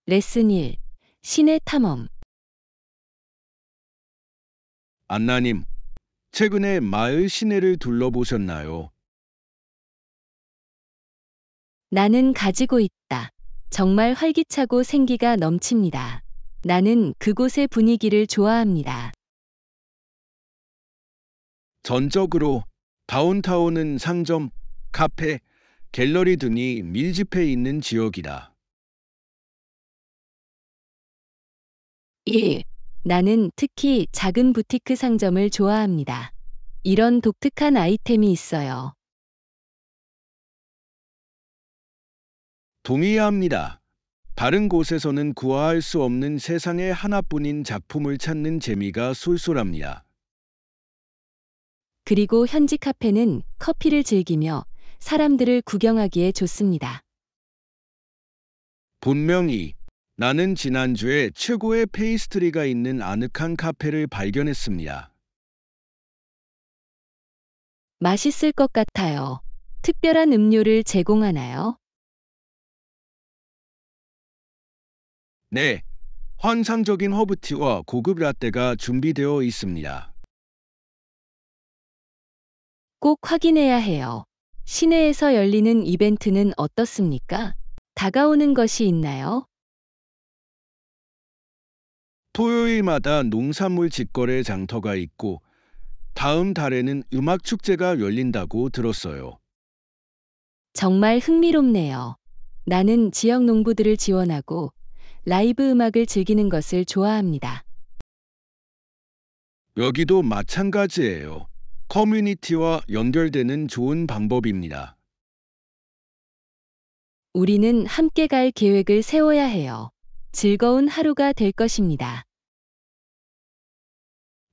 레슨 1. 시내 탐험. 안나님, 최근에 마을 시내를 둘러보셨나요? 나는 가지고 있다. 정말 활기차고 생기가 넘칩니다. 나는 그곳의 분위기를 좋아합니다. 전적으로 다운타운은 상점, 카페, 갤러리 등이 밀집해 있는 지역이다. 1. 나는 특히 작은 부티크 상점을 좋아합니다. 이런 독특한 아이템이 있어요. 동의합니다. 다른 곳에서는 구할 수 없는 세상에 하나뿐인 작품을 찾는 재미가 쏠쏠합니다. 그리고 현지 카페는 커피를 즐기며 사람들을 구경하기에 좋습니다. 분명히 나는 지난주에 최고의 페이스트리가 있는 아늑한 카페를 발견했습니다. 맛있을 것 같아요. 특별한 음료를 제공하나요? 네, 환상적인 허브티와 고급 라떼가 준비되어 있습니다. 꼭 확인해야 해요. 시내에서 열리는 이벤트는 어떻습니까? 다가오는 것이 있나요? 토요일마다 농산물 직거래 장터가 있고 다음 달에는 음악 축제가 열린다고 들었어요. 정말 흥미롭네요. 나는 지역 농부들을 지원하고 라이브 음악을 즐기는 것을 좋아합니다. 여기도 마찬가지예요. 커뮤니티와 연결되는 좋은 방법입니다. 우리는 함께 갈 계획을 세워야 해요. 즐거운 하루가 될 것입니다.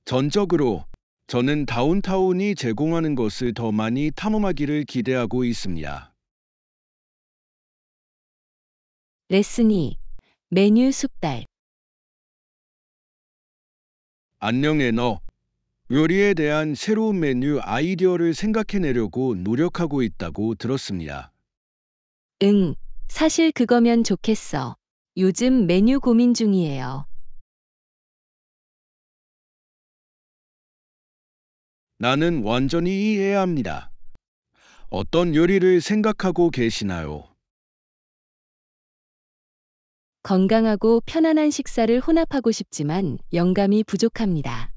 전적으로 저는 다운타운이 제공하는 것을 더 많이 탐험하기를 기대하고 있습니다. 레슨 2. 메뉴 숙달. 안녕해 너. 요리에 대한 새로운 메뉴 아이디어를 생각해내려고 노력하고 있다고 들었습니다. 응, 사실 그거면 좋겠어. 요즘 메뉴 고민 중이에요. 나는 완전히 이해해야 합니다. 어떤 요리를 생각하고 계시나요? 건강하고 편안한 식사를 혼합하고 싶지만 영감이 부족합니다.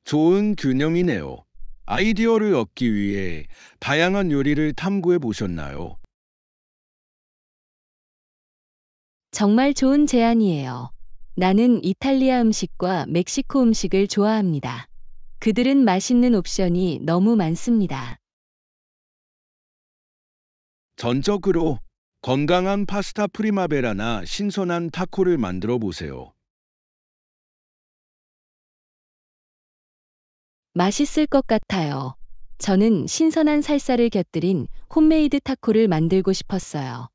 좋은 균형이네요. 아이디어를 얻기 위해 다양한 요리를 탐구해 보셨나요? 정말 좋은 제안이에요. 나는 이탈리아 음식과 멕시코 음식을 좋아합니다. 그들은 맛있는 옵션이 너무 많습니다. 전적으로 건강한 파스타 프리마베라나 신선한 타코를 만들어 보세요. 맛있을 것 같아요. 저는 신선한 살사를 곁들인 홈메이드 타코를 만들고 싶었어요.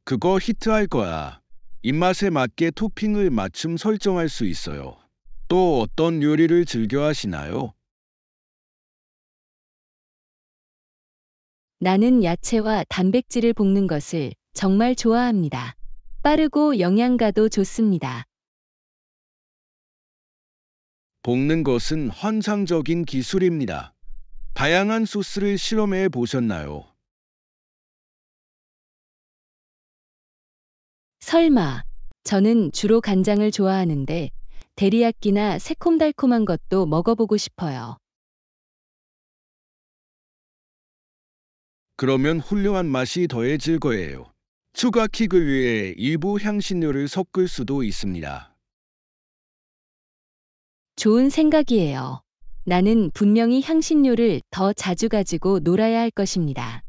그거 히트할 거야. 입맛에 맞게 토핑을 맞춤 설정할 수 있어요. 또 어떤 요리를 즐겨 하시나요? 나는 야채와 단백질을 볶는 것을 정말 좋아합니다. 빠르고 영양가도 좋습니다. 볶는 것은 환상적인 기술입니다. 다양한 소스를 실험해 보셨나요? 설마, 저는 주로 간장을 좋아하는데 데리야끼나 새콤달콤한 것도 먹어보고 싶어요. 그러면 훌륭한 맛이 더해질 거예요. 추가 킥을 위해 일부 향신료를 섞을 수도 있습니다. 좋은 생각이에요. 나는 분명히 향신료를 더 자주 가지고 놀아야 할 것입니다.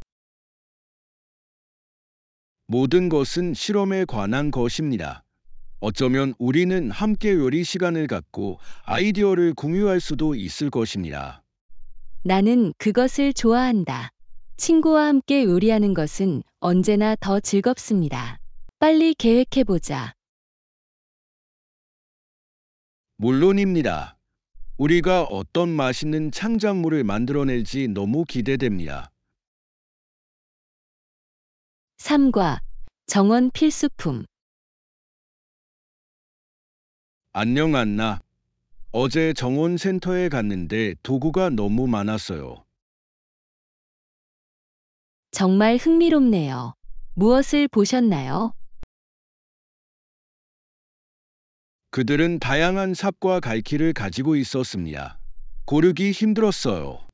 모든 것은 실험에 관한 것입니다. 어쩌면 우리는 함께 요리 시간을 갖고 아이디어를 공유할 수도 있을 것입니다. 나는 그것을 좋아한다. 친구와 함께 요리하는 것은 언제나 더 즐겁습니다. 빨리 계획해보자. 물론입니다. 우리가 어떤 맛있는 창작물을 만들어낼지 너무 기대됩니다. 3과 정원 필수품. 안녕 안나. 어제 정원센터에 갔는데 도구가 너무 많았어요. 정말 흥미롭네요. 무엇을 보셨나요? 그들은 다양한 삽과 갈퀴를 가지고 있었습니다. 고르기 힘들었어요.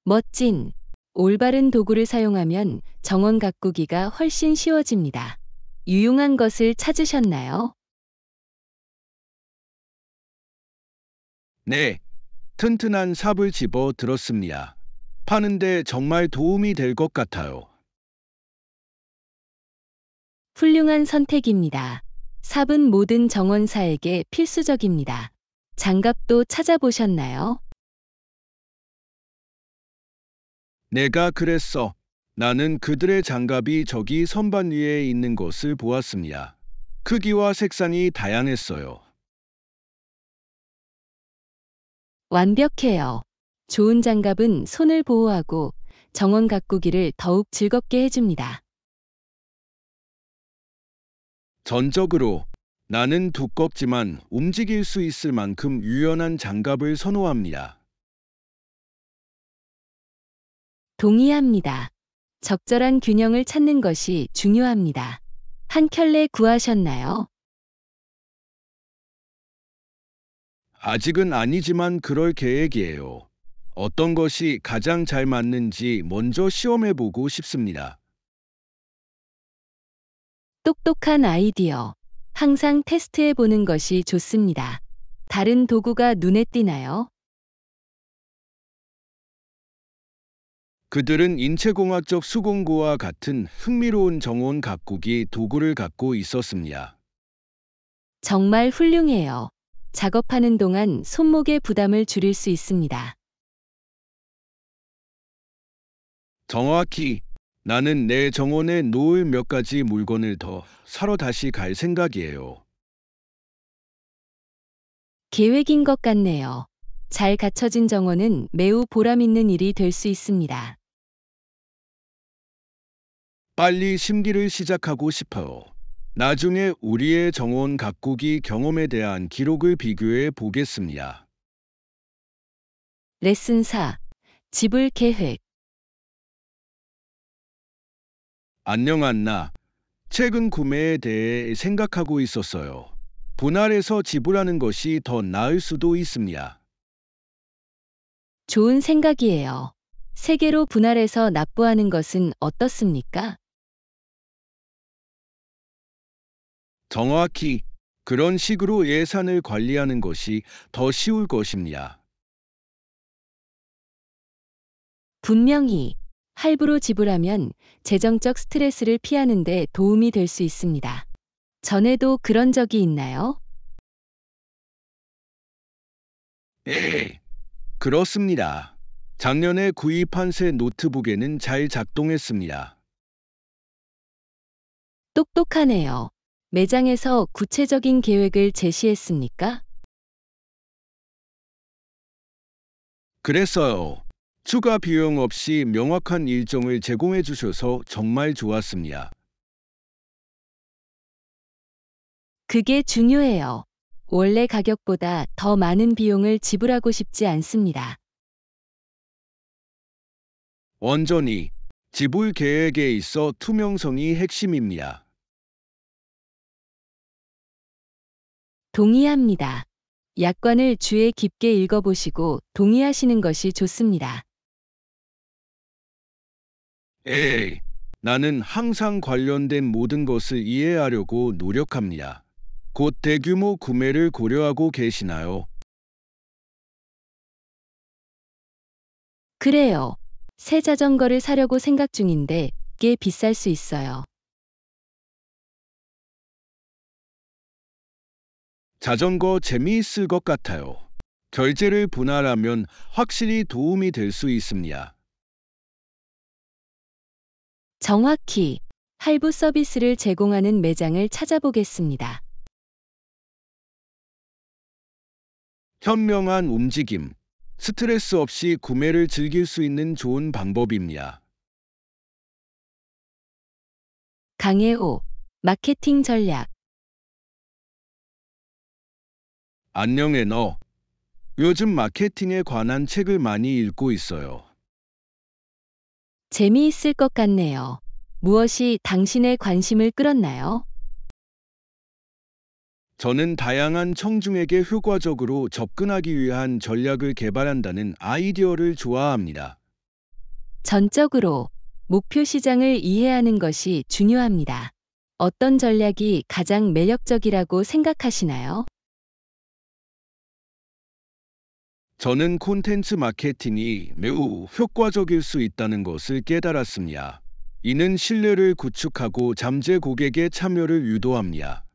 멋진. 올바른 도구를 사용하면 정원 가꾸기가 훨씬 쉬워집니다. 유용한 것을 찾으셨나요? 네, 튼튼한 삽을 집어 들었습니다. 파는데 정말 도움이 될 것 같아요. 훌륭한 선택입니다. 삽은 모든 정원사에게 필수적입니다. 장갑도 찾아보셨나요? 내가 그랬어. 나는 그들의 장갑이 저기 선반 위에 있는 것을 보았습니다. 크기와 색상이 다양했어요. 완벽해요. 좋은 장갑은 손을 보호하고 정원 가꾸기를 더욱 즐겁게 해줍니다. 전적으로 나는 두껍지만 움직일 수 있을 만큼 유연한 장갑을 선호합니다. 동의합니다. 적절한 균형을 찾는 것이 중요합니다. 한 켤레 구하셨나요? 아직은 아니지만 그럴 계획이에요. 어떤 것이 가장 잘 맞는지 먼저 시험해보고 싶습니다. 똑똑한 아이디어. 항상 테스트해 보는 것이 좋습니다. 다른 도구가 눈에 띄나요? 그들은 인체공학적 수공구와 같은 흥미로운 정원 가꾸기 도구를 갖고 있었습니다. 정말 훌륭해요. 작업하는 동안 손목의 부담을 줄일 수 있습니다. 정확히 나는 내 정원에 놓을 몇 가지 물건을 더 사러 다시 갈 생각이에요. 계획인 것 같네요. 잘 갖춰진 정원은 매우 보람 있는 일이 될 수 있습니다. 빨리 심기를 시작하고 싶어요. 나중에 우리의 정원 가꾸기 경험에 대한 기록을 비교해 보겠습니다. 레슨 4. 지불 계획. 안녕 안나. 최근 구매에 대해 생각하고 있었어요. 분할해서 지불하는 것이 더 나을 수도 있습니다. 좋은 생각이에요. 세 개로 분할해서 납부하는 것은 어떻습니까? 정확히 그런 식으로 예산을 관리하는 것이 더 쉬울 것입니다. 분명히 할부로 지불하면 재정적 스트레스를 피하는 데 도움이 될 수 있습니다. 전에도 그런 적이 있나요? 네, 그렇습니다. 작년에 구입한 새 노트북에는 잘 작동했습니다. 똑똑하네요. 매장에서 구체적인 계획을 제시했습니까? 그랬어요. 추가 비용 없이 명확한 일정을 제공해 주셔서 정말 좋았습니다. 그게 중요해요. 원래 가격보다 더 많은 비용을 지불하고 싶지 않습니다. 완전히 지불 계획에 있어 투명성이 핵심입니다. 동의합니다. 약관을 주에 깊게 읽어보시고 동의하시는 것이 좋습니다. 에이, 나는 항상 관련된 모든 것을 이해하려고 노력합니다. 곧 대규모 구매를 고려하고 계시나요? 그래요. 새 자전거를 사려고 생각 중인데 꽤 비쌀 수 있어요. 자전거 재미있을 것 같아요. 결제를 분할하면 확실히 도움이 될 수 있습니다. 정확히 할부 서비스를 제공하는 매장을 찾아보겠습니다. 현명한 움직임, 스트레스 없이 구매를 즐길 수 있는 좋은 방법입니다. 강혜호, 마케팅 전략. 안녕해 너. 요즘 마케팅에 관한 책을 많이 읽고 있어요. 재미있을 것 같네요. 무엇이 당신의 관심을 끌었나요? 저는 다양한 청중에게 효과적으로 접근하기 위한 전략을 개발한다는 아이디어를 좋아합니다. 전적으로 목표 시장을 이해하는 것이 중요합니다. 어떤 전략이 가장 매력적이라고 생각하시나요? 저는 콘텐츠 마케팅이 매우 효과적일 수 있다는 것을 깨달았습니다. 이는 신뢰를 구축하고 잠재 고객의 참여를 유도합니다.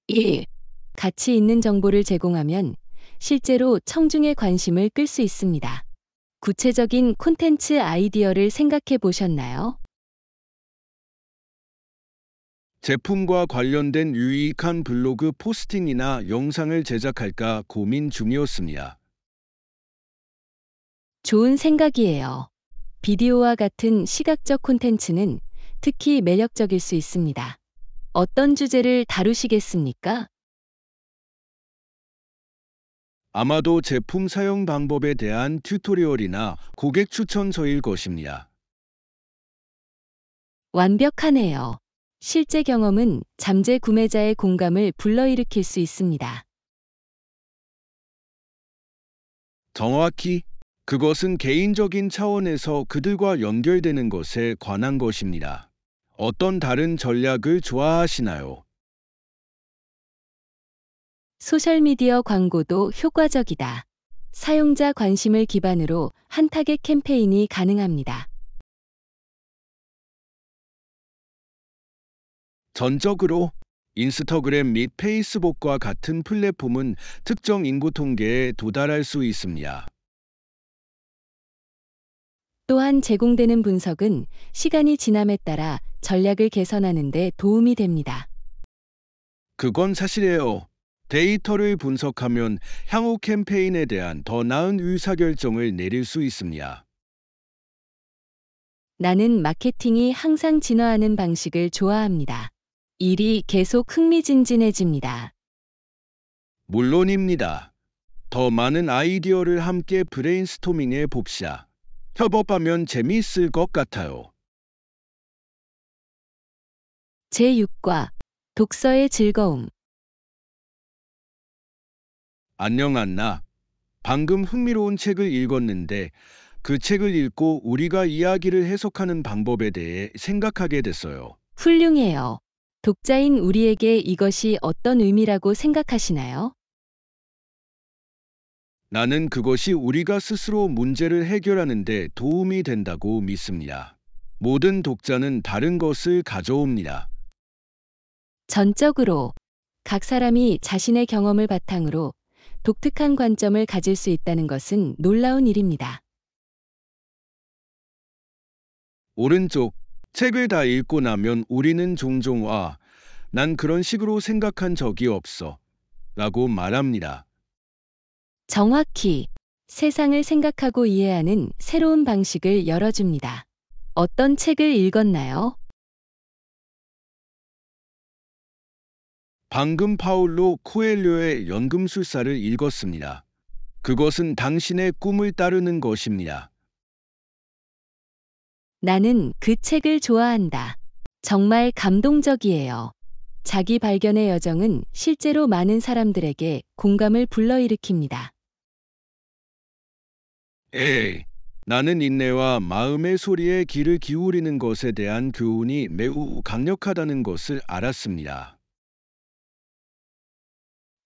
1. 가치 있는 정보를 제공하면 실제로 청중의 관심을 끌 수 있습니다. 구체적인 콘텐츠 아이디어를 생각해 보셨나요? 제품과 관련된 유익한 블로그 포스팅이나 영상을 제작할까 고민 중이었습니다. 좋은 생각이에요. 비디오와 같은 시각적 콘텐츠는 특히 매력적일 수 있습니다. 어떤 주제를 다루시겠습니까? 아마도 제품 사용 방법에 대한 튜토리얼이나 고객 추천서일 것입니다. 완벽하네요. 실제 경험은 잠재 구매자의 공감을 불러일으킬 수 있습니다. 정확히 그것은 개인적인 차원에서 그들과 연결되는 것에 관한 것입니다. 어떤 다른 전략을 좋아하시나요? 소셜미디어 광고도 효과적이다. 사용자 관심을 기반으로 한 타겟 캠페인이 가능합니다. 전적으로 인스타그램 및 페이스북과 같은 플랫폼은 특정 인구 통계에 도달할 수 있습니다. 또한 제공되는 분석은 시간이 지남에 따라 전략을 개선하는 데 도움이 됩니다. 그건 사실이에요. 데이터를 분석하면 향후 캠페인에 대한 더 나은 의사결정을 내릴 수 있습니다. 나는 마케팅이 항상 진화하는 방식을 좋아합니다. 일이 계속 흥미진진해집니다. 물론입니다. 더 많은 아이디어를 함께 브레인스토밍해 봅시다. 협업하면 재미있을 것 같아요. 제6과 독서의 즐거움. 안녕 안나. 방금 흥미로운 책을 읽었는데 그 책을 읽고 우리가 이야기를 해석하는 방법에 대해 생각하게 됐어요. 훌륭해요. 독자인 우리에게 이것이 어떤 의미라고 생각하시나요? 나는 그것이 우리가 스스로 문제를 해결하는 데 도움이 된다고 믿습니다. 모든 독자는 다른 것을 가져옵니다. 전적으로 각 사람이 자신의 경험을 바탕으로 독특한 관점을 가질 수 있다는 것은 놀라운 일입니다. 오른쪽, 책을 다 읽고 나면 우리는 종종 난 그런 식으로 생각한 적이 없어 라고 말합니다. 정확히 세상을 생각하고 이해하는 새로운 방식을 열어줍니다. 어떤 책을 읽었나요? 방금 파울로 코엘료의 연금술사를 읽었습니다. 그것은 당신의 꿈을 따르는 것입니다. 나는 그 책을 좋아한다. 정말 감동적이에요. 자기 발견의 여정은 실제로 많은 사람들에게 공감을 불러일으킵니다. 에이, 나는 인내와 마음의 소리에 귀를 기울이는 것에 대한 교훈이 매우 강력하다는 것을 알았습니다.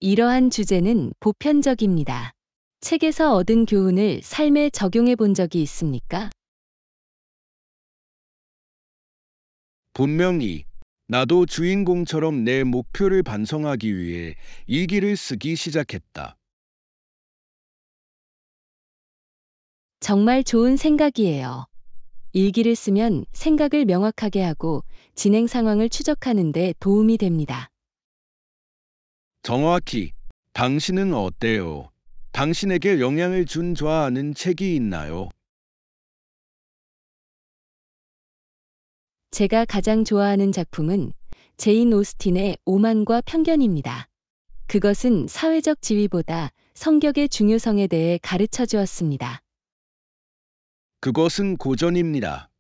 이러한 주제는 보편적입니다. 책에서 얻은 교훈을 삶에 적용해 본 적이 있습니까? 분명히 나도 주인공처럼 내 목표를 반성하기 위해 일기를 쓰기 시작했다. 정말 좋은 생각이에요. 일기를 쓰면 생각을 명확하게 하고 진행 상황을 추적하는 데 도움이 됩니다. 정확히 당신은 어때요? 당신에게 영향을 준 좋아하는 책이 있나요? 제가 가장 좋아하는 작품은 제인 오스틴의 오만과 편견입니다. 그것은 사회적 지위보다 성격의 중요성에 대해 가르쳐 주었습니다. 그것은 고전입니다.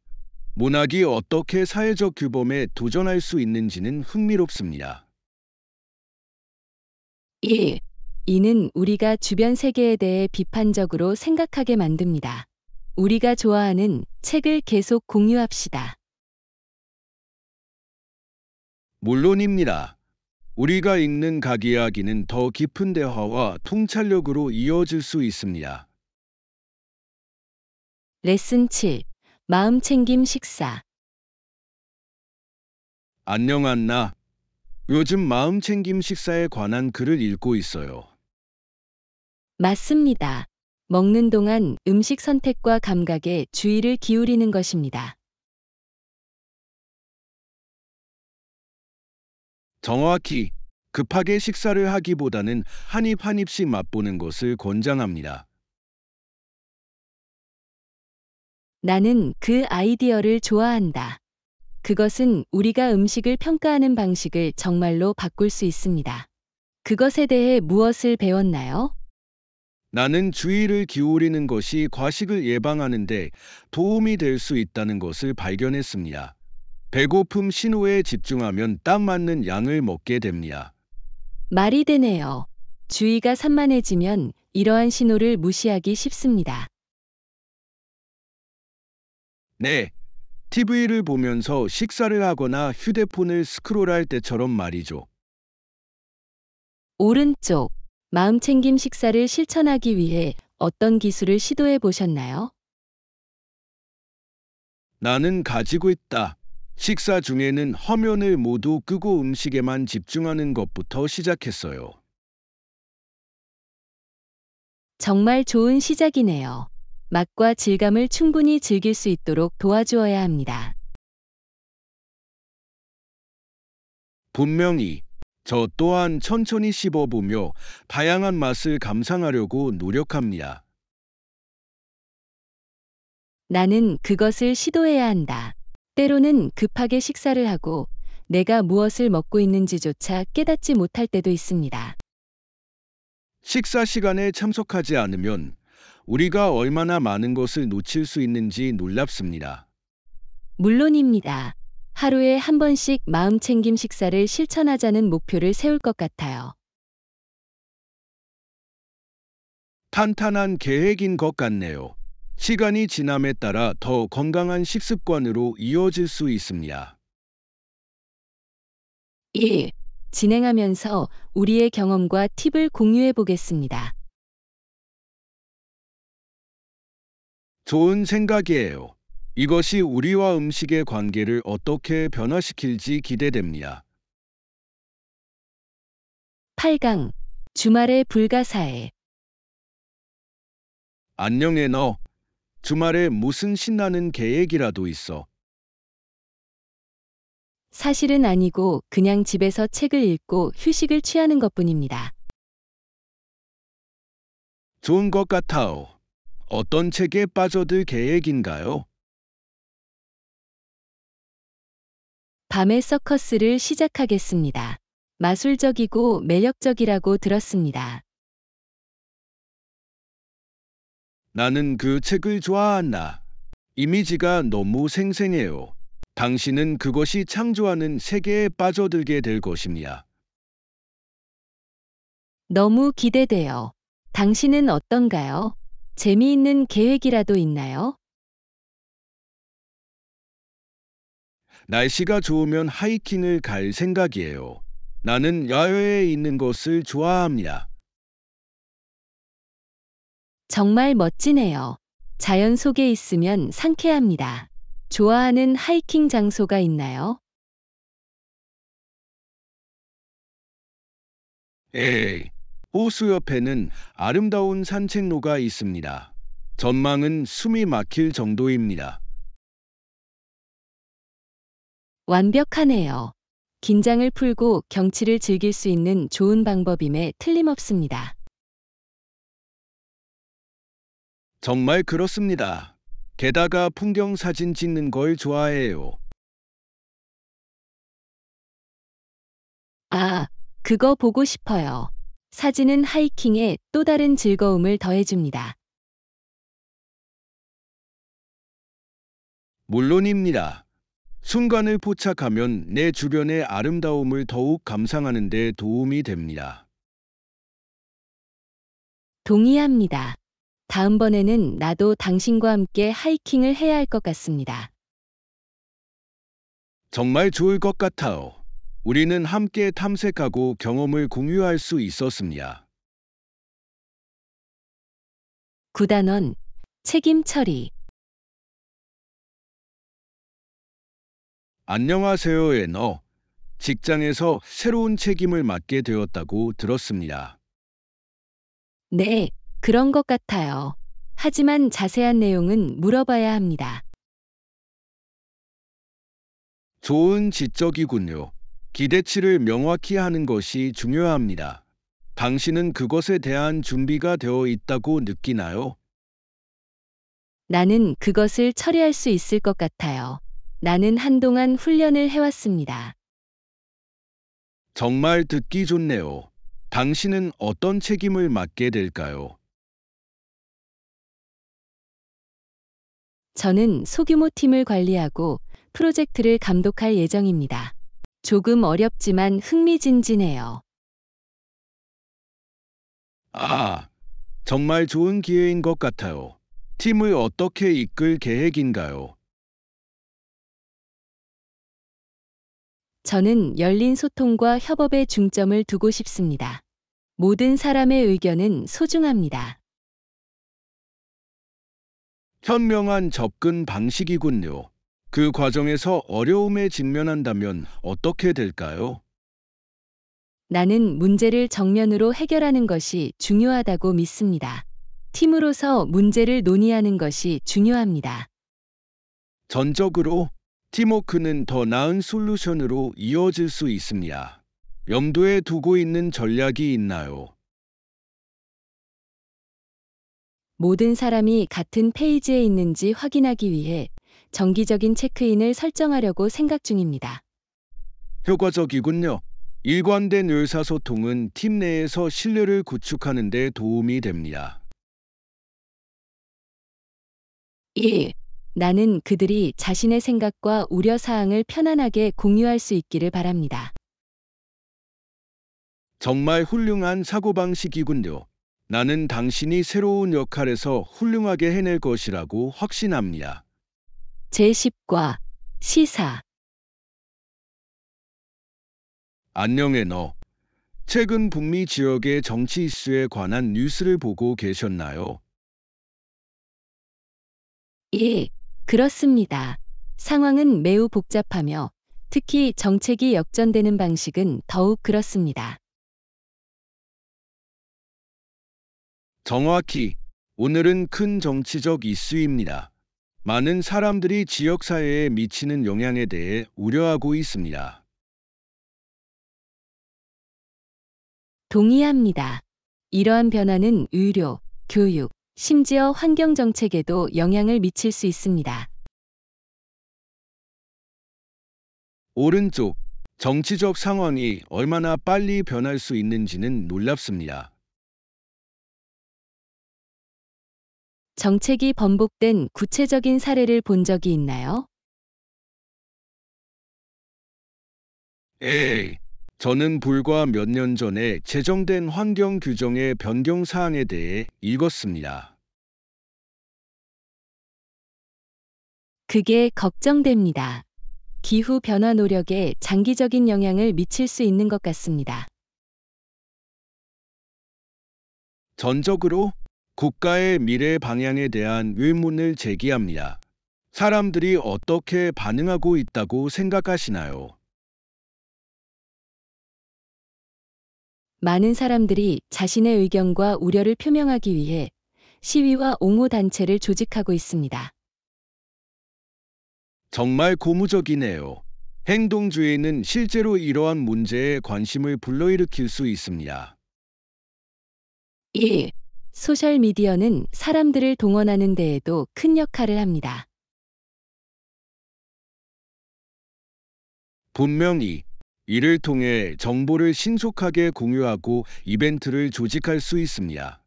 문학이 어떻게 사회적 규범에 도전할 수 있는지는 흥미롭습니다. 1. 이는 우리가 주변 세계에 대해 비판적으로 생각하게 만듭니다. 우리가 좋아하는 책을 계속 공유합시다. 물론입니다. 우리가 읽는 각 이야기는 더 깊은 대화와 통찰력으로 이어질 수 있습니다. 레슨 7. 마음챙김 식사. 안녕 안나. 요즘 마음챙김 식사에 관한 글을 읽고 있어요. 맞습니다. 먹는 동안 음식 선택과 감각에 주의를 기울이는 것입니다. 정확히 급하게 식사를 하기보다는 한 입 한 입씩 맛보는 것을 권장합니다. 나는 그 아이디어를 좋아한다. 그것은 우리가 음식을 평가하는 방식을 정말로 바꿀 수 있습니다. 그것에 대해 무엇을 배웠나요? 나는 주의를 기울이는 것이 과식을 예방하는데 도움이 될 수 있다는 것을 발견했습니다. 배고픔 신호에 집중하면 딱 맞는 양을 먹게 됩니다. 말이 되네요. 주의가 산만해지면 이러한 신호를 무시하기 쉽습니다. 네, TV를 보면서 식사를 하거나 휴대폰을 스크롤할 때처럼 말이죠. 오른쪽. 마음챙김 식사를 실천하기 위해 어떤 기술을 시도해 보셨나요? 나는 가지고 있다. 식사 중에는 화면을 모두 끄고 음식에만 집중하는 것부터 시작했어요. 정말 좋은 시작이네요. 맛과 질감을 충분히 즐길 수 있도록 도와주어야 합니다. 분명히 저 또한 천천히 씹어보며 다양한 맛을 감상하려고 노력합니다. 나는 그것을 시도해야 한다. 때로는 급하게 식사를 하고 내가 무엇을 먹고 있는지조차 깨닫지 못할 때도 있습니다. 식사 시간에 참석하지 않으면 우리가 얼마나 많은 것을 놓칠 수 있는지 놀랍습니다. 물론입니다. 하루에 한 번씩 마음챙김 식사를 실천하자는 목표를 세울 것 같아요. 탄탄한 계획인 것 같네요. 시간이 지남에 따라 더 건강한 식습관으로 이어질 수 있습니다. 1. 진행하면서 우리의 경험과 팁을 공유해 보겠습니다. 좋은 생각이에요. 이것이 우리와 음식의 관계를 어떻게 변화시킬지 기대됩니다. 8강. 주말의 불가사의. 안녕해 너. 주말에 무슨 신나는 계획이라도 있어? 사실은 아니고 그냥 집에서 책을 읽고 휴식을 취하는 것뿐입니다. 좋은 것 같아요. 어떤 책에 빠져들 계획인가요? 밤의 서커스를 시작하겠습니다. 마술적이고 매력적이라고 들었습니다. 나는 그 책을 좋아한다. 이미지가 너무 생생해요. 당신은 그것이 창조하는 세계에 빠져들게 될 것입니다. 너무 기대돼요. 당신은 어떤가요? 재미있는 계획이라도 있나요? 날씨가 좋으면 하이킹을 갈 생각이에요. 나는 야외에 있는 것을 좋아합니다. 정말 멋지네요. 자연 속에 있으면 상쾌합니다. 좋아하는 하이킹 장소가 있나요? 에이, 호수 옆에는 아름다운 산책로가 있습니다. 전망은 숨이 막힐 정도입니다. 완벽하네요. 긴장을 풀고 경치를 즐길 수 있는 좋은 방법임에 틀림없습니다. 정말 그렇습니다. 게다가 풍경 사진 찍는 걸 좋아해요. 아, 그거 보고 싶어요. 사진은 하이킹에 또 다른 즐거움을 더해줍니다. 물론입니다. 순간을 포착하면 내 주변의 아름다움을 더욱 감상하는 데 도움이 됩니다. 동의합니다. 다음번에는 나도 당신과 함께 하이킹을 해야 할 것 같습니다. 정말 좋을 것 같아요. 우리는 함께 탐색하고 경험을 공유할 수 있었습니다. 9단원 책임 처리. 안녕하세요, 애너. 직장에서 새로운 책임을 맡게 되었다고 들었습니다. 네, 그런 것 같아요. 하지만 자세한 내용은 물어봐야 합니다. 좋은 지적이군요. 기대치를 명확히 하는 것이 중요합니다. 당신은 그것에 대한 준비가 되어 있다고 느끼나요? 나는 그것을 처리할 수 있을 것 같아요. 나는 한동안 훈련을 해왔습니다. 정말 듣기 좋네요. 당신은 어떤 책임을 맡게 될까요? 저는 소규모 팀을 관리하고 프로젝트를 감독할 예정입니다. 조금 어렵지만 흥미진진해요. 아, 정말 좋은 기회인 것 같아요. 팀을 어떻게 이끌 계획인가요? 저는 열린 소통과 협업에 중점을 두고 싶습니다. 모든 사람의 의견은 소중합니다. 현명한 접근 방식이군요. 그 과정에서 어려움에 직면한다면 어떻게 될까요? 나는 문제를 정면으로 해결하는 것이 중요하다고 믿습니다. 팀으로서 문제를 논의하는 것이 중요합니다. 전적으로 팀워크는 더 나은 솔루션으로 이어질 수 있습니다. 염두에 두고 있는 전략이 있나요? 모든 사람이 같은 페이지에 있는지 확인하기 위해 정기적인 체크인을 설정하려고 생각 중입니다. 효과적이군요. 일관된 의사소통은 팀 내에서 신뢰를 구축하는 데 도움이 됩니다. 1. 나는 그들이 자신의 생각과 우려사항을 편안하게 공유할 수 있기를 바랍니다. 정말 훌륭한 사고방식이군요. 나는 당신이 새로운 역할에서 훌륭하게 해낼 것이라고 확신합니다. 제10과 시사. 안녕해 너. 최근 북미 지역의 정치 이슈에 관한 뉴스를 보고 계셨나요? 1. 그렇습니다. 상황은 매우 복잡하며 특히 정책이 역전되는 방식은 더욱 그렇습니다. 정확히 오늘은 큰 정치적 이슈입니다. 많은 사람들이 지역사회에 미치는 영향에 대해 우려하고 있습니다. 동의합니다. 이러한 변화는 의료, 교육, 심지어 환경 정책에도 영향을 미칠 수 있습니다. 오른쪽, 정치적 상황이 얼마나 빨리 변할 수 있는지는 놀랍습니다. 정책이 번복된 구체적인 사례를 본 적이 있나요? 에이, 저는 불과 몇 년 전에 제정된 환경 규정의 변경 사항에 대해 읽었습니다. 그게 걱정됩니다. 기후 변화 노력에 장기적인 영향을 미칠 수 있는 것 같습니다. 전적으로 국가의 미래 방향에 대한 의문을 제기합니다. 사람들이 어떻게 반응하고 있다고 생각하시나요? 많은 사람들이 자신의 의견과 우려를 표명하기 위해 시위와 옹호 단체를 조직하고 있습니다. 정말 고무적이네요. 행동주의는 실제로 이러한 문제에 관심을 불러일으킬 수 있습니다. 1. 소셜미디어는 사람들을 동원하는 데에도 큰 역할을 합니다. 분명히 이를 통해 정보를 신속하게 공유하고 이벤트를 조직할 수 있습니다.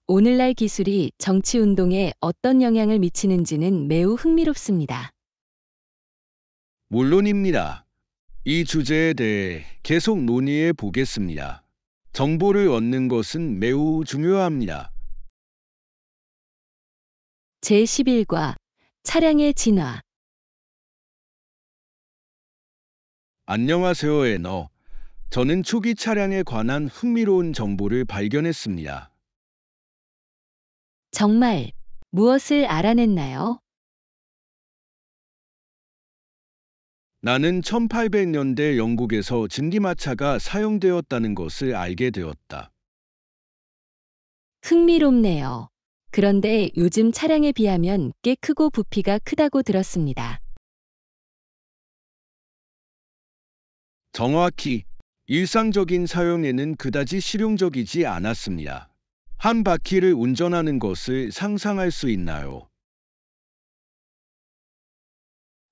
오늘날 기술이 정치 운동에 어떤 영향을 미치는지는 매우 흥미롭습니다. 물론입니다. 이 주제에 대해 계속 논의해 보겠습니다. 정보를 얻는 것은 매우 중요합니다. 제11과 차량의 진화. 안녕하세요, 애너. 저는 초기 차량에 관한 흥미로운 정보를 발견했습니다. 정말 무엇을 알아냈나요? 나는 1800년대 영국에서 증기마차가 사용되었다는 것을 알게 되었다. 흥미롭네요. 그런데 요즘 차량에 비하면 꽤 크고 부피가 크다고 들었습니다. 정확히 일상적인 사용에는 그다지 실용적이지 않았습니다. 한 바퀴를 운전하는 것을 상상할 수 있나요?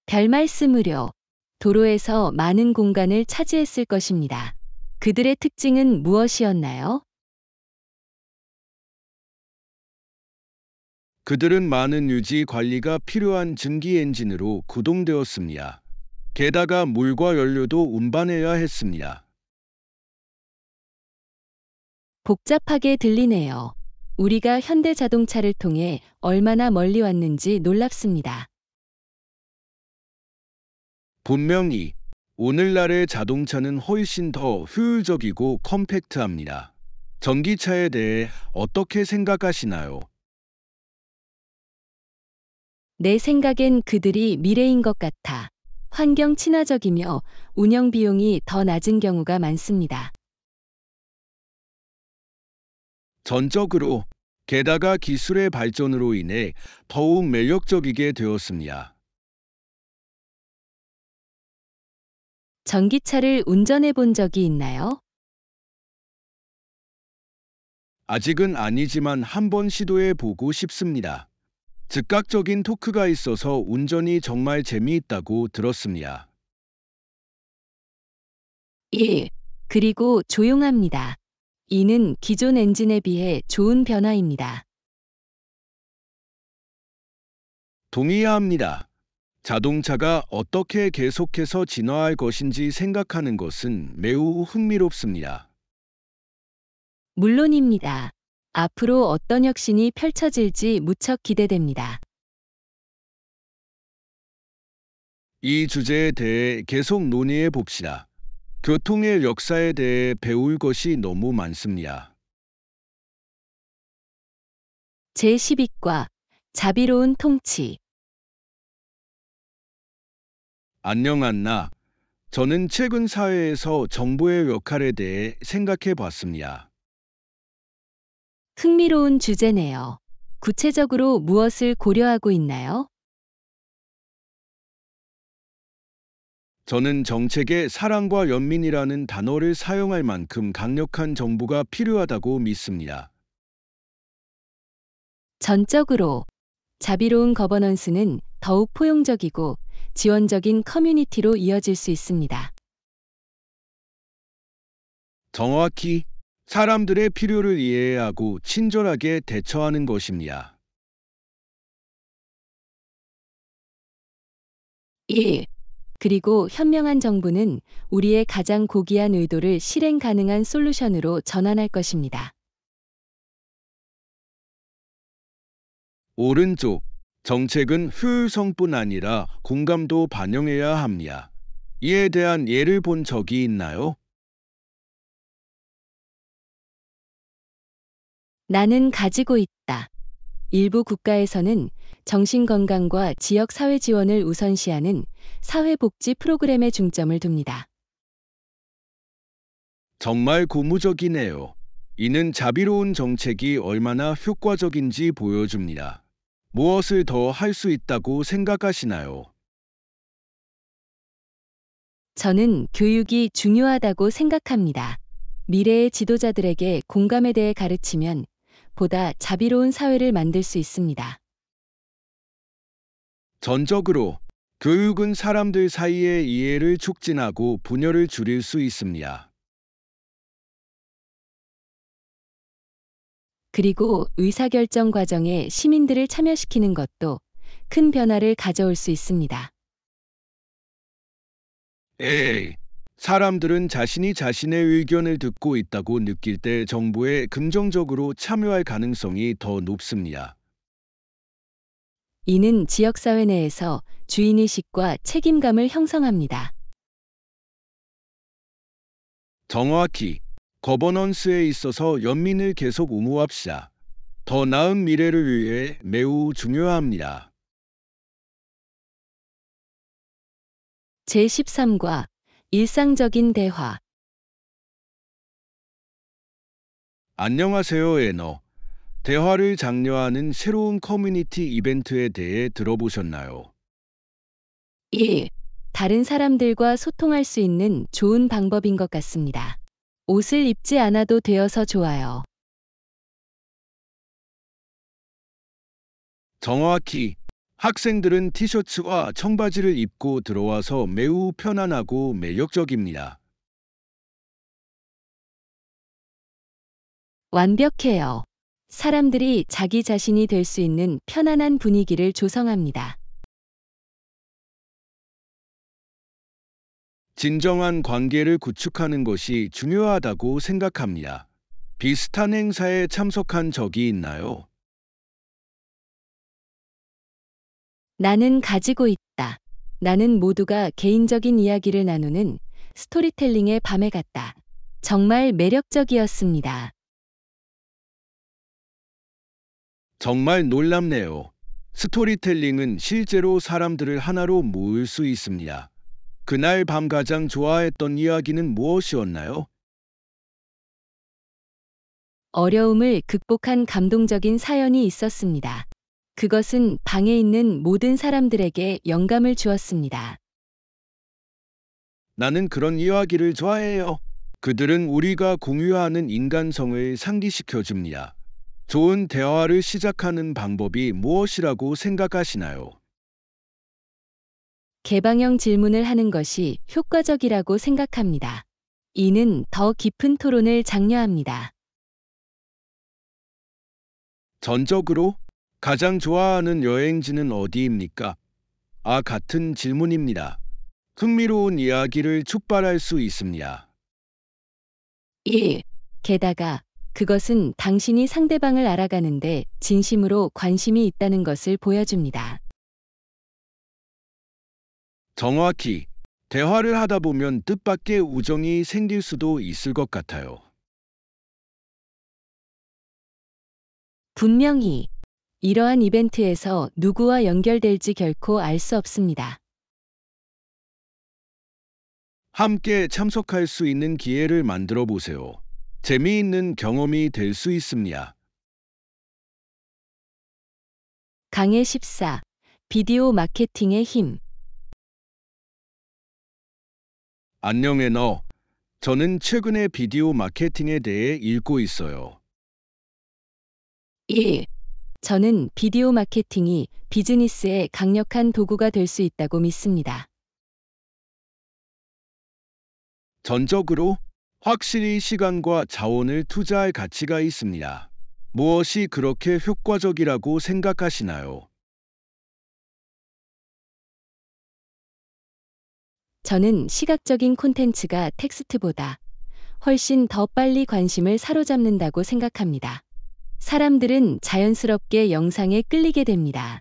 별 말씀을요. 도로에서 많은 공간을 차지했을 것입니다. 그들의 특징은 무엇이었나요? 그들은 많은 유지 관리가 필요한 증기 엔진으로 구동되었습니다. 게다가 물과 연료도 운반해야 했습니다. 복잡하게 들리네요. 우리가 현대 자동차를 통해 얼마나 멀리 왔는지 놀랍습니다. 분명히 오늘날의 자동차는 훨씬 더 효율적이고 컴팩트합니다. 전기차에 대해 어떻게 생각하시나요? 내 생각엔 그들이 미래인 것 같아. 환경 친화적이며 운영 비용이 더 낮은 경우가 많습니다. 전적으로, 게다가 기술의 발전으로 인해 더욱 매력적이게 되었습니다. 전기차를 운전해 본 적이 있나요? 아직은 아니지만 한번 시도해 보고 싶습니다. 즉각적인 토크가 있어서 운전이 정말 재미있다고 들었습니다. 예. 그리고 조용합니다. 이는 기존 엔진에 비해 좋은 변화입니다. 동의합니다. 자동차가 어떻게 계속해서 진화할 것인지 생각하는 것은 매우 흥미롭습니다. 물론입니다. 앞으로 어떤 혁신이 펼쳐질지 무척 기대됩니다. 이 주제에 대해 계속 논의해 봅시다. 교통의 역사에 대해 배울 것이 너무 많습니다. 제12과 자비로운 통치. 안녕 안나. 저는 최근 사회에서 정보의 역할에 대해 생각해 봤습니다. 흥미로운 주제네요. 구체적으로 무엇을 고려하고 있나요? 저는 정책에 사랑과 연민이라는 단어를 사용할 만큼 강력한 정부가 필요하다고 믿습니다. 전적으로 자비로운 거버넌스는 더욱 포용적이고 지원적인 커뮤니티로 이어질 수 있습니다. 정확히 사람들의 필요를 이해하고 친절하게 대처하는 것입니다. 예. 그리고 현명한 정부는 우리의 가장 고귀한 의도를 실행 가능한 솔루션으로 전환할 것입니다. 오른쪽, 정책은 효율성뿐 아니라 공감도 반영해야 합니다. 이에 대한 예를 본 적이 있나요? 나는 가지고 있다. 일부 국가에서는 정신건강과 지역 사회 지원을 우선시하는 사회복지 프로그램에 중점을 둡니다. 정말 고무적이네요. 이는 자비로운 정책이 얼마나 효과적인지 보여줍니다. 무엇을 더 할 수 있다고 생각하시나요? 저는 교육이 중요하다고 생각합니다. 미래의 지도자들에게 공감에 대해 가르치면 보다 자비로운 사회를 만들 수 있습니다. 전적으로 교육은 사람들 사이의 이해를 촉진하고 분열을 줄일 수 있습니다. 그리고 의사결정 과정에 시민들을 참여시키는 것도 큰 변화를 가져올 수 있습니다. 에이, 사람들은 자신이 자신의 의견을 듣고 있다고 느낄 때 정부에 긍정적으로 참여할 가능성이 더 높습니다. 이는 지역사회 내에서 주인의식과 책임감을 형성합니다. 정확히 거버넌스에 있어서 연민을 계속 의무합시다. 더 나은 미래를 위해 매우 중요합니다. 제13과 일상적인 대화. 안녕하세요, 애너. 대화를 장려하는 새로운 커뮤니티 이벤트에 대해 들어보셨나요? 1. 다른 사람들과 소통할 수 있는 좋은 방법인 것 같습니다. 옷을 입지 않아도 되어서 좋아요. 정확히 학생들은 티셔츠와 청바지를 입고 들어와서 매우 편안하고 매력적입니다. 완벽해요. 사람들이 자기 자신이 될 수 있는 편안한 분위기를 조성합니다. 진정한 관계를 구축하는 것이 중요하다고 생각합니다. 비슷한 행사에 참석한 적이 있나요? 나는 가지고 있다. 나는 모두가 개인적인 이야기를 나누는 스토리텔링의 밤에 갔다. 정말 매력적이었습니다. 정말 놀랍네요. 스토리텔링은 실제로 사람들을 하나로 모을 수 있습니다. 그날 밤 가장 좋아했던 이야기는 무엇이었나요? 어려움을 극복한 감동적인 사연이 있었습니다. 그것은 방에 있는 모든 사람들에게 영감을 주었습니다. 나는 그런 이야기를 좋아해요. 그들은 우리가 공유하는 인간성을 상기시켜 줍니다. 좋은 대화를 시작하는 방법이 무엇이라고 생각하시나요? 개방형 질문을 하는 것이 효과적이라고 생각합니다. 이는 더 깊은 토론을 장려합니다. 전적으로 가장 좋아하는 여행지는 어디입니까? 같은 질문입니다. 흥미로운 이야기를 촉발할 수 있습니다. 1. 게다가 그것은 당신이 상대방을 알아가는데 진심으로 관심이 있다는 것을 보여줍니다. 정확히 대화를 하다 보면 뜻밖의 우정이 생길 수도 있을 것 같아요. 분명히 이러한 이벤트에서 누구와 연결될지 결코 알 수 없습니다. 함께 참석할 수 있는 기회를 만들어 보세요. 재미있는 경험이 될 수 있습니다. 강의 14. 비디오 마케팅의 힘. 안녕해 너. 저는 최근에 비디오 마케팅에 대해 읽고 있어요. 1. 저는 비디오 마케팅이 비즈니스의 강력한 도구가 될 수 있다고 믿습니다. 전적으로 확실히 시간과 자원을 투자할 가치가 있습니다. 무엇이 그렇게 효과적이라고 생각하시나요? 저는 시각적인 콘텐츠가 텍스트보다 훨씬 더 빨리 관심을 사로잡는다고 생각합니다. 사람들은 자연스럽게 영상에 끌리게 됩니다.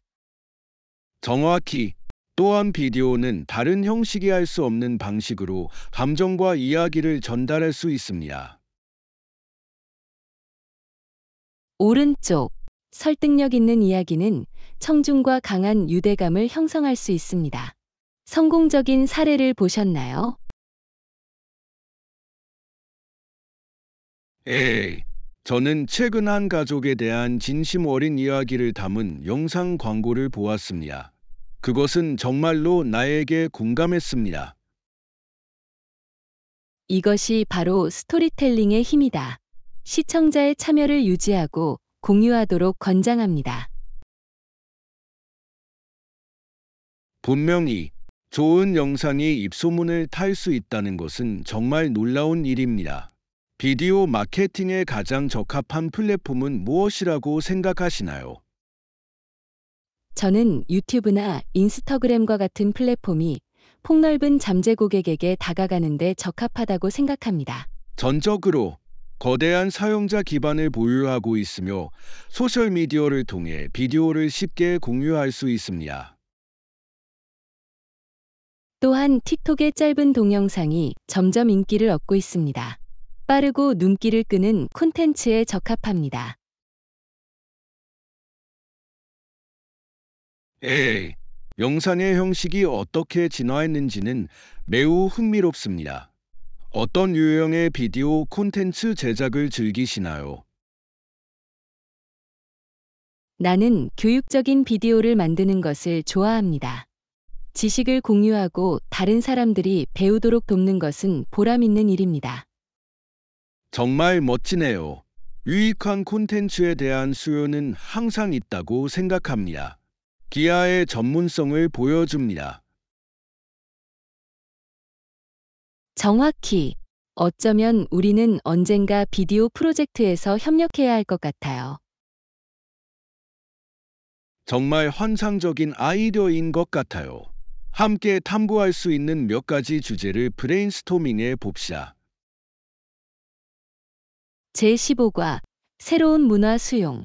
정확히 또한 비디오는 다른 형식이 할 수 없는 방식으로 감정과 이야기를 전달할 수 있습니다. 오른쪽. 설득력 있는 이야기는 청중과 강한 유대감을 형성할 수 있습니다. 성공적인 사례를 보셨나요? 에이, 저는 최근 한 가족에 대한 진심 어린 이야기를 담은 영상 광고를 보았습니다. 그것은 정말로 나에게 공감했습니다. 이것이 바로 스토리텔링의 힘이다. 시청자의 참여를 유지하고 공유하도록 권장합니다. 분명히 좋은 영상이 입소문을 탈 수 있다는 것은 정말 놀라운 일입니다. 비디오 마케팅에 가장 적합한 플랫폼은 무엇이라고 생각하시나요? 저는 유튜브나 인스타그램과 같은 플랫폼이 폭넓은 잠재 고객에게 다가가는 데 적합하다고 생각합니다. 전적으로 거대한 사용자 기반을 보유하고 있으며 소셜미디어를 통해 비디오를 쉽게 공유할 수 있습니다. 또한 틱톡의 짧은 동영상이 점점 인기를 얻고 있습니다. 빠르고 눈길을 끄는 콘텐츠에 적합합니다. 영상의 형식이 어떻게 진화했는지는 매우 흥미롭습니다. 어떤 유형의 비디오 콘텐츠 제작을 즐기시나요? 나는 교육적인 비디오를 만드는 것을 좋아합니다. 지식을 공유하고 다른 사람들이 배우도록 돕는 것은 보람 있는 일입니다. 정말 멋지네요. 유익한 콘텐츠에 대한 수요는 항상 있다고 생각합니다. 기아의 전문성을 보여줍니다. 정확히. 어쩌면 우리는 언젠가 비디오 프로젝트에서 협력해야 할 것 같아요. 정말 환상적인 아이디어인 것 같아요. 함께 탐구할 수 있는 몇 가지 주제를 브레인스토밍해 봅시다. 제15과 새로운 문화 수용.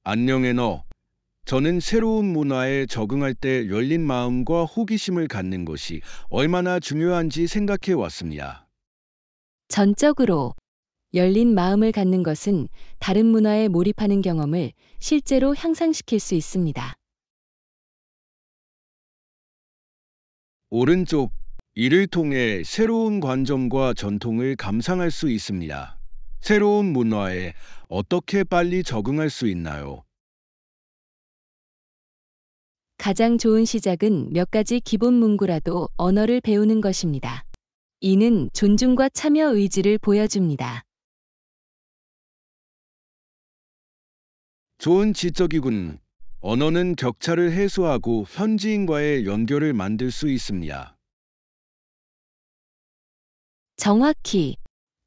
안녕해 너. 저는 새로운 문화에 적응할 때 열린 마음과 호기심을 갖는 것이 얼마나 중요한지 생각해 왔습니다. 전적으로 열린 마음을 갖는 것은 다른 문화에 몰입하는 경험을 실제로 향상시킬 수 있습니다. 오른쪽, 이를 통해 새로운 관점과 전통을 감상할 수 있습니다. 새로운 문화에 어떻게 빨리 적응할 수 있나요? 가장 좋은 시작은 몇 가지 기본 문구라도 언어를 배우는 것입니다. 이는 존중과 참여 의지를 보여줍니다. 좋은 지적이군. 언어는 격차를 해소하고 현지인과의 연결을 만들 수 있습니다. 정확히.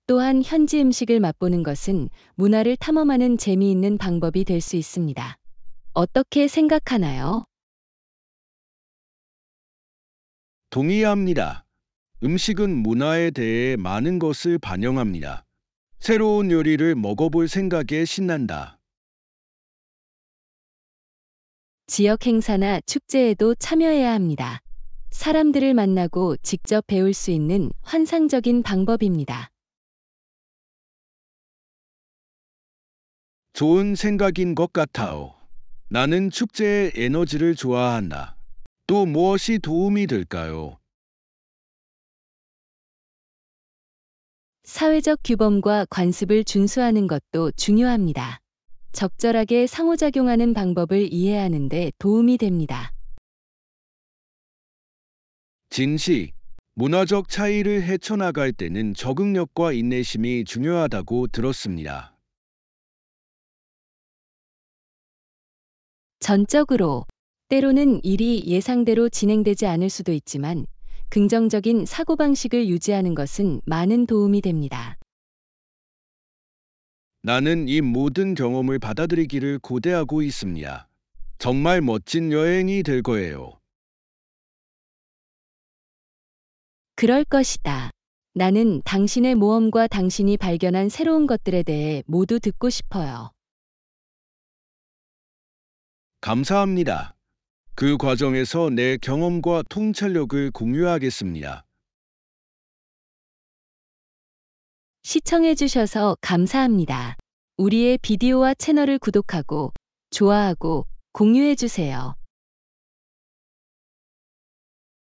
또한 현지 음식을 맛보는 것은 문화를 탐험하는 재미있는 방법이 될 수 있습니다. 어떻게 생각하나요? 동의합니다. 음식은 문화에 대해 많은 것을 반영합니다. 새로운 요리를 먹어볼 생각에 신난다. 지역 행사나 축제에도 참여해야 합니다. 사람들을 만나고 직접 배울 수 있는 환상적인 방법입니다. 좋은 생각인 것 같아요. 나는 축제의 에너지를 좋아한다. 또 무엇이 도움이 될까요? 사회적 규범과 관습을 준수하는 것도 중요합니다. 적절하게 상호작용하는 방법을 이해하는 데 도움이 됩니다. 진시, 문화적 차이를 헤쳐나갈 때는 적응력과 인내심이 중요하다고 들었습니다. 전적으로. 때로는 일이 예상대로 진행되지 않을 수도 있지만 긍정적인 사고방식을 유지하는 것은 많은 도움이 됩니다. 나는 이 모든 경험을 받아들이기를 고대하고 있습니다. 정말 멋진 여행이 될 거예요. 그럴 것이다. 나는 당신의 모험과 당신이 발견한 새로운 것들에 대해 모두 듣고 싶어요. 감사합니다. 그 과정에서 내 경험과 통찰력을 공유하겠습니다. 시청해주셔서 감사합니다. 우리의 비디오와 채널을 구독하고, 좋아하고, 공유해주세요.